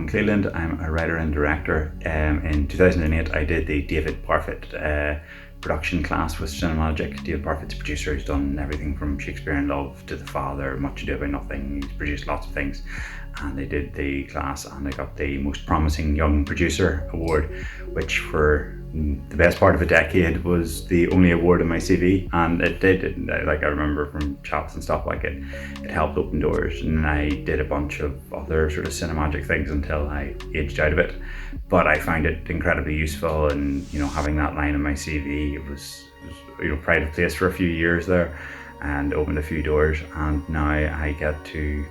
Cleland. I'm a writer and director. In 2008, I did the David Parfitt production class with Cinemagic. David Parfitt's a producer who's done everything from Shakespeare in Love to The Father, Much Ado About Nothing. He's produced lots of things. And I did the class and I got the Most Promising Young Producer award, which for the best part of a decade was the only award on my CV. And I remember from chats and stuff, it helped open doors. And I did a bunch of other sort of Cinemagic things until I aged out of it. But I found it incredibly useful, and having that line on my CV, it was pride of place for a few years there and opened a few doors. And now I get to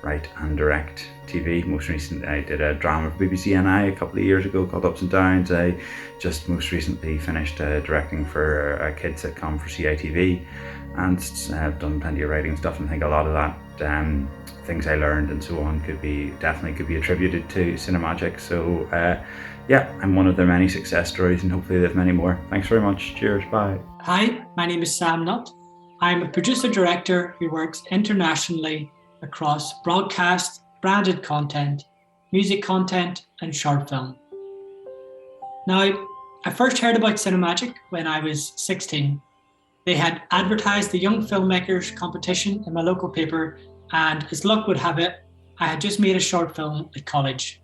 write and direct TV. Most recently I did a drama for BBC NI a couple of years ago called Ups and Downs. I just most recently finished directing for a kids sitcom for CITV, and I've done plenty of writing stuff, and I think a lot of that things I learned and so on definitely could be attributed to Cinemagic. So I'm one of their many success stories, and hopefully they have many more. Thanks very much. Cheers. Bye. Hi, my name is Sam Nutt. I'm a producer-director who works internationally across broadcast, branded content, music content, and short film. Now, I first heard about Cinemagic when I was 16. They had advertised the Young Filmmakers competition in my local paper, and as luck would have it, I had just made a short film at college.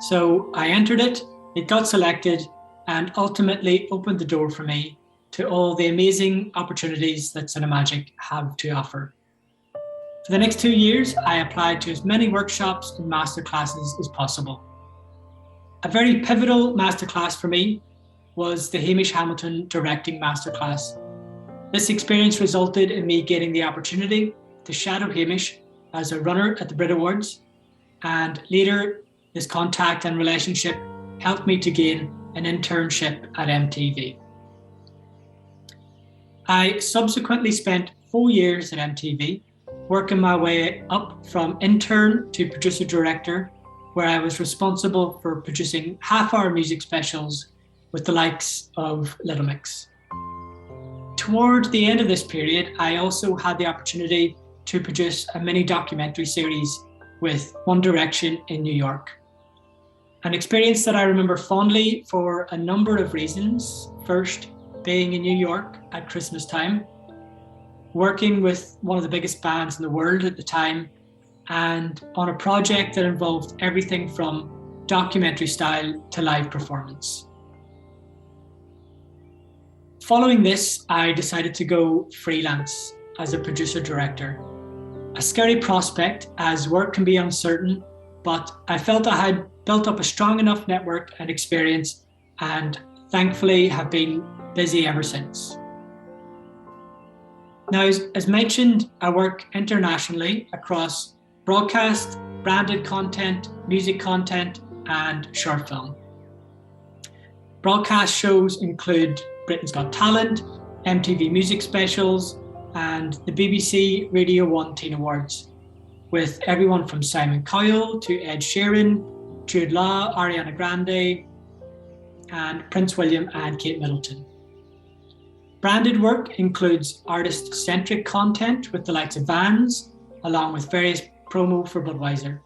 So I entered it got selected, and ultimately opened the door for me to all the amazing opportunities that Cinemagic have to offer. For the next 2 years, I applied to as many workshops and masterclasses as possible. A very pivotal masterclass for me was the Hamish Hamilton directing masterclass. This experience resulted in me getting the opportunity to shadow Hamish as a runner at the Brit Awards, and later this contact and relationship helped me to gain an internship at MTV. I subsequently spent 4 years at MTV, working my way up from intern to producer-director, where I was responsible for producing half-hour music specials with the likes of Little Mix. Toward the end of this period, I also had the opportunity to produce a mini documentary series with One Direction in New York. An experience that I remember fondly for a number of reasons. First, being in New York at Christmas time, working with one of the biggest bands in the world at the time, and on a project that involved everything from documentary style to live performance. Following this, I decided to go freelance as a producer-director. A scary prospect, as work can be uncertain, but I felt I had built up a strong enough network and experience, and thankfully have been busy ever since. Now, as mentioned, I work internationally across broadcast, branded content, music content, and short film. Broadcast shows include Britain's Got Talent, MTV Music Specials, and the BBC Radio 1 Teen Awards, with everyone from Simon Cowell to Ed Sheeran, Jude Law, Ariana Grande, and Prince William and Kate Middleton. Branded work includes artist-centric content with the likes of Vans, along with various promo for Budweiser.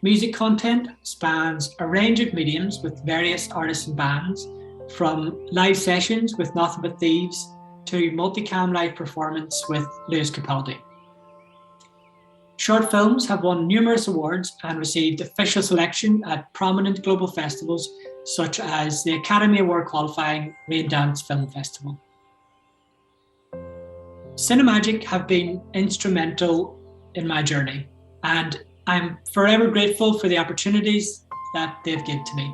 Music content spans a range of mediums with various artists and bands, from live sessions with Nothing But Thieves to multicam live performance with Lewis Capaldi. Short films have won numerous awards and received official selection at prominent global festivals such as the Academy Award qualifying Raindance Film Festival. Cinemagic have been instrumental in my journey, and I'm forever grateful for the opportunities that they've given to me.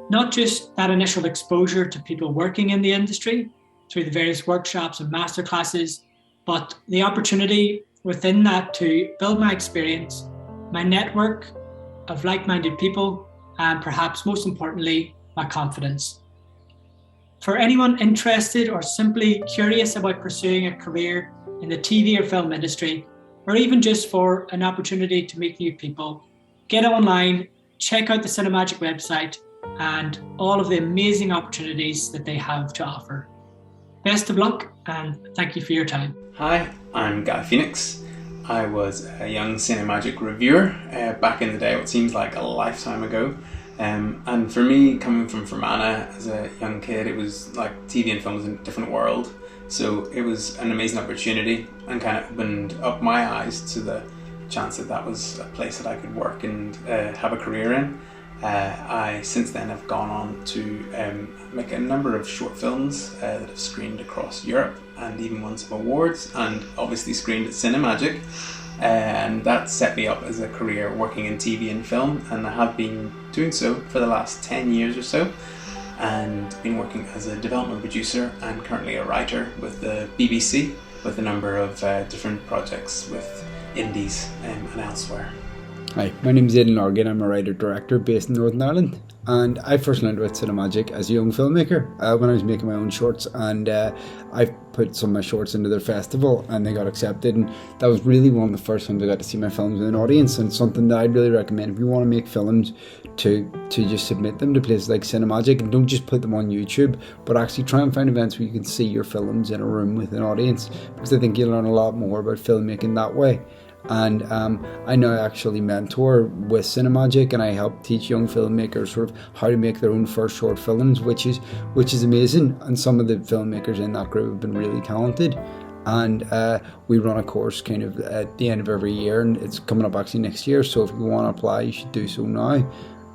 Not just that initial exposure to people working in the industry through the various workshops and masterclasses, but the opportunity within that to build my experience, my network of like-minded people, and perhaps most importantly, my confidence. For anyone interested or simply curious about pursuing a career in the TV or film industry, or even just for an opportunity to meet new people, get online, check out the Cinemagic website and all of the amazing opportunities that they have to offer. Best of luck, and thank you for your time. Hi, I'm Guy Phoenix. I was a young Cinemagic reviewer back in the day, what seems like a lifetime ago. And for me, coming from Fermanagh as a young kid, it was like TV and film was a different world. So it was an amazing opportunity and kind of opened up my eyes to the chance that was a place that I could work and have a career in. I since then have gone on to make a number of short films that have screened across Europe and even won some awards, and obviously screened at Cinemagic. And that set me up as a career working in TV and film, and I have been doing so for the last 10 years or so, and been working as a development producer and currently a writer with the BBC, with a number of different projects with indies and elsewhere. Hi, my name is Edin Organ. I'm a writer-director based in Northern Ireland, and I first learned about Cinemagic as a young filmmaker when I was making my own shorts, and I put some of my shorts into their festival and they got accepted, and that was really one of the first times I got to see my films with an audience, and something that I'd really recommend if you want to make films to just submit them to places like Cinemagic, and don't just put them on YouTube, but actually try and find events where you can see your films in a room with an audience, because I think you'll learn a lot more about filmmaking that way. And I now actually mentor with Cinemagic, and I help teach young filmmakers sort of how to make their own first short films, which is amazing. And some of the filmmakers in that group have been really talented. And we run a course kind of at the end of every year, and it's coming up actually next year. So if you want to apply, you should do so now.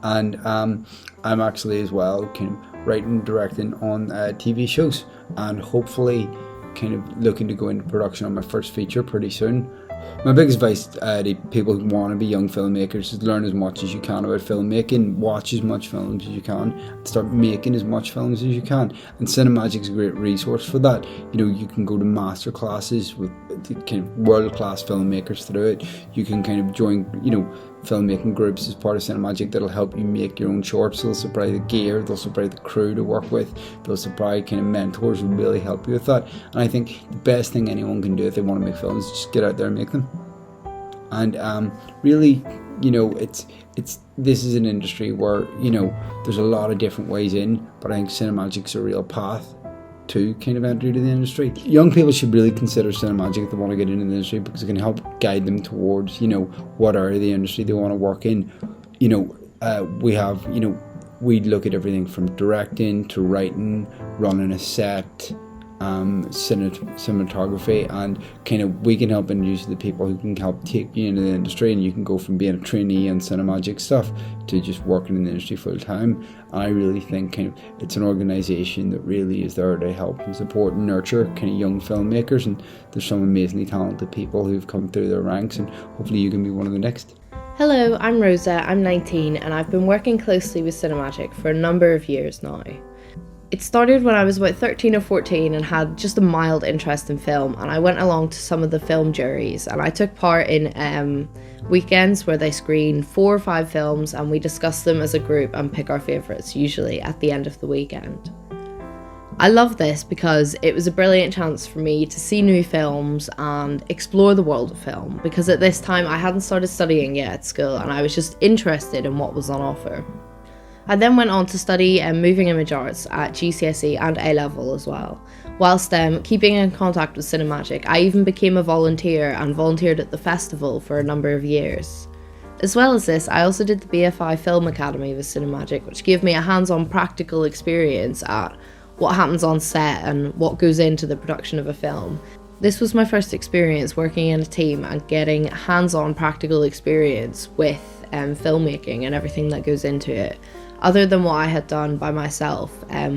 And I'm actually as well kind of writing and directing on TV shows, and hopefully kind of looking to go into production on my first feature pretty soon. My biggest advice to people who want to be young filmmakers is learn as much as you can about filmmaking, watch as much films as you can, start making as much films as you can. And Cinemagic's a great resource for that. You know, you can go to master classes with kind of world-class filmmakers through it. You can kind of join, filmmaking groups as part of Cinemagic that'll help you make your own shorts. They'll supply the gear, they'll supply the crew to work with, they'll supply kind of mentors who really help you with that. And I think the best thing anyone can do if they want to make films is just get out there and make them. And really, this is an industry where, there's a lot of different ways in, but I think Cinemagic's a real path to kind of enter into the industry. Young people should really consider Cinemagic if they want to get into the industry, because it can help guide them towards, what area of the industry they want to work in. We look at everything from directing to writing, running a set, cinematography, and kind of we can help introduce the people who can help take you into the industry, and you can go from being a trainee and Cinemagic stuff to just working in the industry full time. And I really think kind of it's an organisation that really is there to help and support and nurture kind of young filmmakers, and there's some amazingly talented people who've come through their ranks, and hopefully you can be one of the next. Hello, I'm Rosa, I'm 19, and I've been working closely with Cinemagic for a number of years now. It started when I was about 13 or 14 and had just a mild interest in film, and I went along to some of the film juries, and I took part in weekends where they screen 4 or 5 films, and we discuss them as a group and pick our favourites, usually at the end of the weekend. I love this because it was a brilliant chance for me to see new films and explore the world of film, because at this time I hadn't started studying yet at school, and I was just interested in what was on offer. I then went on to study moving image arts at GCSE and A-level as well. Whilst keeping in contact with Cinemagic, I even became a volunteer and volunteered at the festival for a number of years. As well as this, I also did the BFI Film Academy with Cinemagic, which gave me a hands-on practical experience at what happens on set and what goes into the production of a film. This was my first experience working in a team and getting hands-on practical experience with filmmaking and everything that goes into it, other than what I had done by myself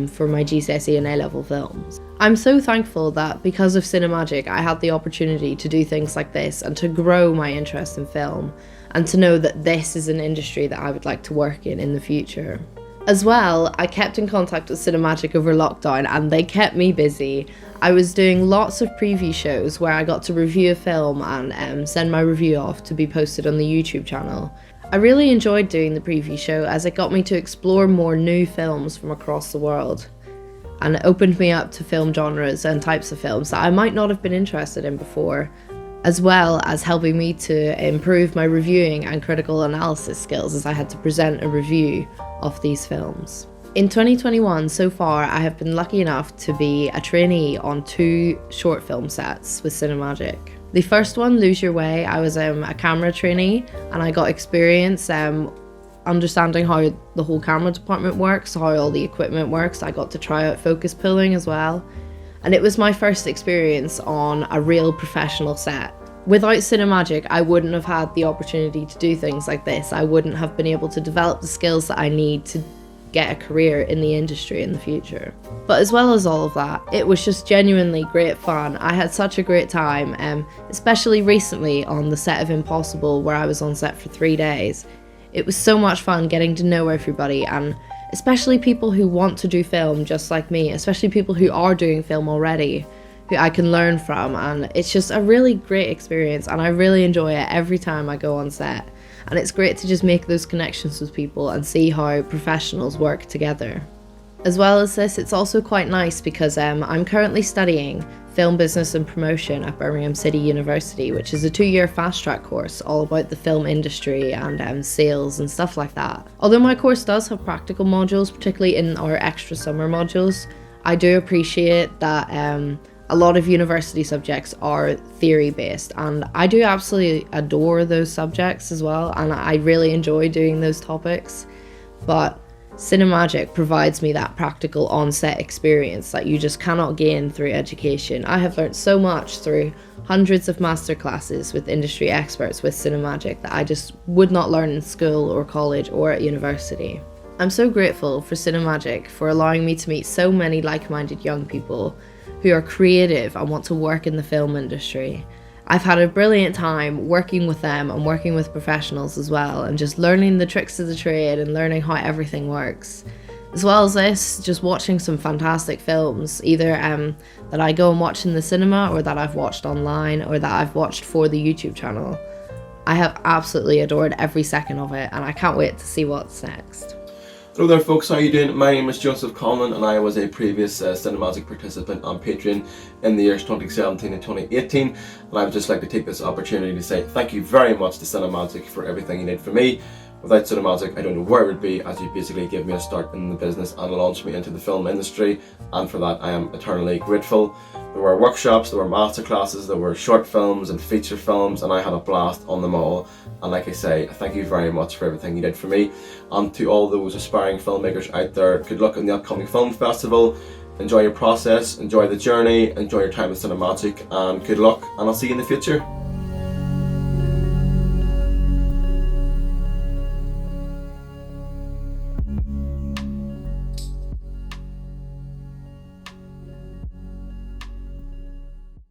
for my GCSE and A-level films. I'm so thankful that because of Cinemagic I had the opportunity to do things like this and to grow my interest in film, and to know that this is an industry that I would like to work in the future. As well, I kept in contact with Cinemagic over lockdown, and they kept me busy. I was doing lots of preview shows where I got to review a film and send my review off to be posted on the YouTube channel. I really enjoyed doing the preview show as it got me to explore more new films from across the world, and it opened me up to film genres and types of films that I might not have been interested in before, as well as helping me to improve my reviewing and critical analysis skills as I had to present a review of these films. In 2021, so far, I have been lucky enough to be a trainee on 2 short film sets with Cinemagic. The first one, Lose Your Way, I was a camera trainee and I got experience understanding how the whole camera department works, how all the equipment works. I got to try out focus pulling as well. And it was my first experience on a real professional set. Without Cinemagic, I wouldn't have had the opportunity to do things like this. I wouldn't have been able to develop the skills that I need to get a career in the industry in the future. But as well as all of that, it was just genuinely great fun. I had such a great time, especially recently on the set of Impossible, where I was on set for 3 days. It was so much fun getting to know everybody, and especially people who want to do film just like me, especially people who are doing film already, who I can learn from. And it's just a really great experience, and I really enjoy it every time I go on set. And it's great to just make those connections with people and see how professionals work together. As well as this, it's also quite nice because I'm currently studying Film Business and Promotion at Birmingham City University, which is a 2-year fast-track course all about the film industry and sales and stuff like that. Although my course does have practical modules, particularly in our extra summer modules, I do appreciate that a lot of university subjects are theory-based, and I do absolutely adore those subjects as well, and I really enjoy doing those topics. But Cinemagic provides me that practical on-set experience that you just cannot gain through education. I have learned so much through hundreds of masterclasses with industry experts with Cinemagic that I just would not learn in school or college or at university. I'm so grateful for Cinemagic for allowing me to meet so many like-minded young people who are creative and want to work in the film industry. I've had a brilliant time working with them and working with professionals as well, and just learning the tricks of the trade and learning how everything works. As well as this, just watching some fantastic films, either that I go and watch in the cinema, or that I've watched online, or that I've watched for the YouTube channel. I have absolutely adored every second of it, and I can't wait to see what's next. Hello there folks, how are you doing? My name is Joseph Coleman, and I was a previous Cinemagic participant on Patreon in the years 2017 and 2018, and I would just like to take this opportunity to say thank you very much to Cinemagic for everything you did for me. Without Cinemagic, I don't know where it would be, as you basically gave me a start in the business and launched me into the film industry, and for that I am eternally grateful. There were workshops, there were masterclasses, there were short films and feature films, and I had a blast on them all. And like I say, thank you very much for everything you did for me. And to all those aspiring filmmakers out there, good luck in the upcoming film festival. Enjoy your process, enjoy the journey, enjoy your time with Cinemagic, and good luck, and I'll see you in the future.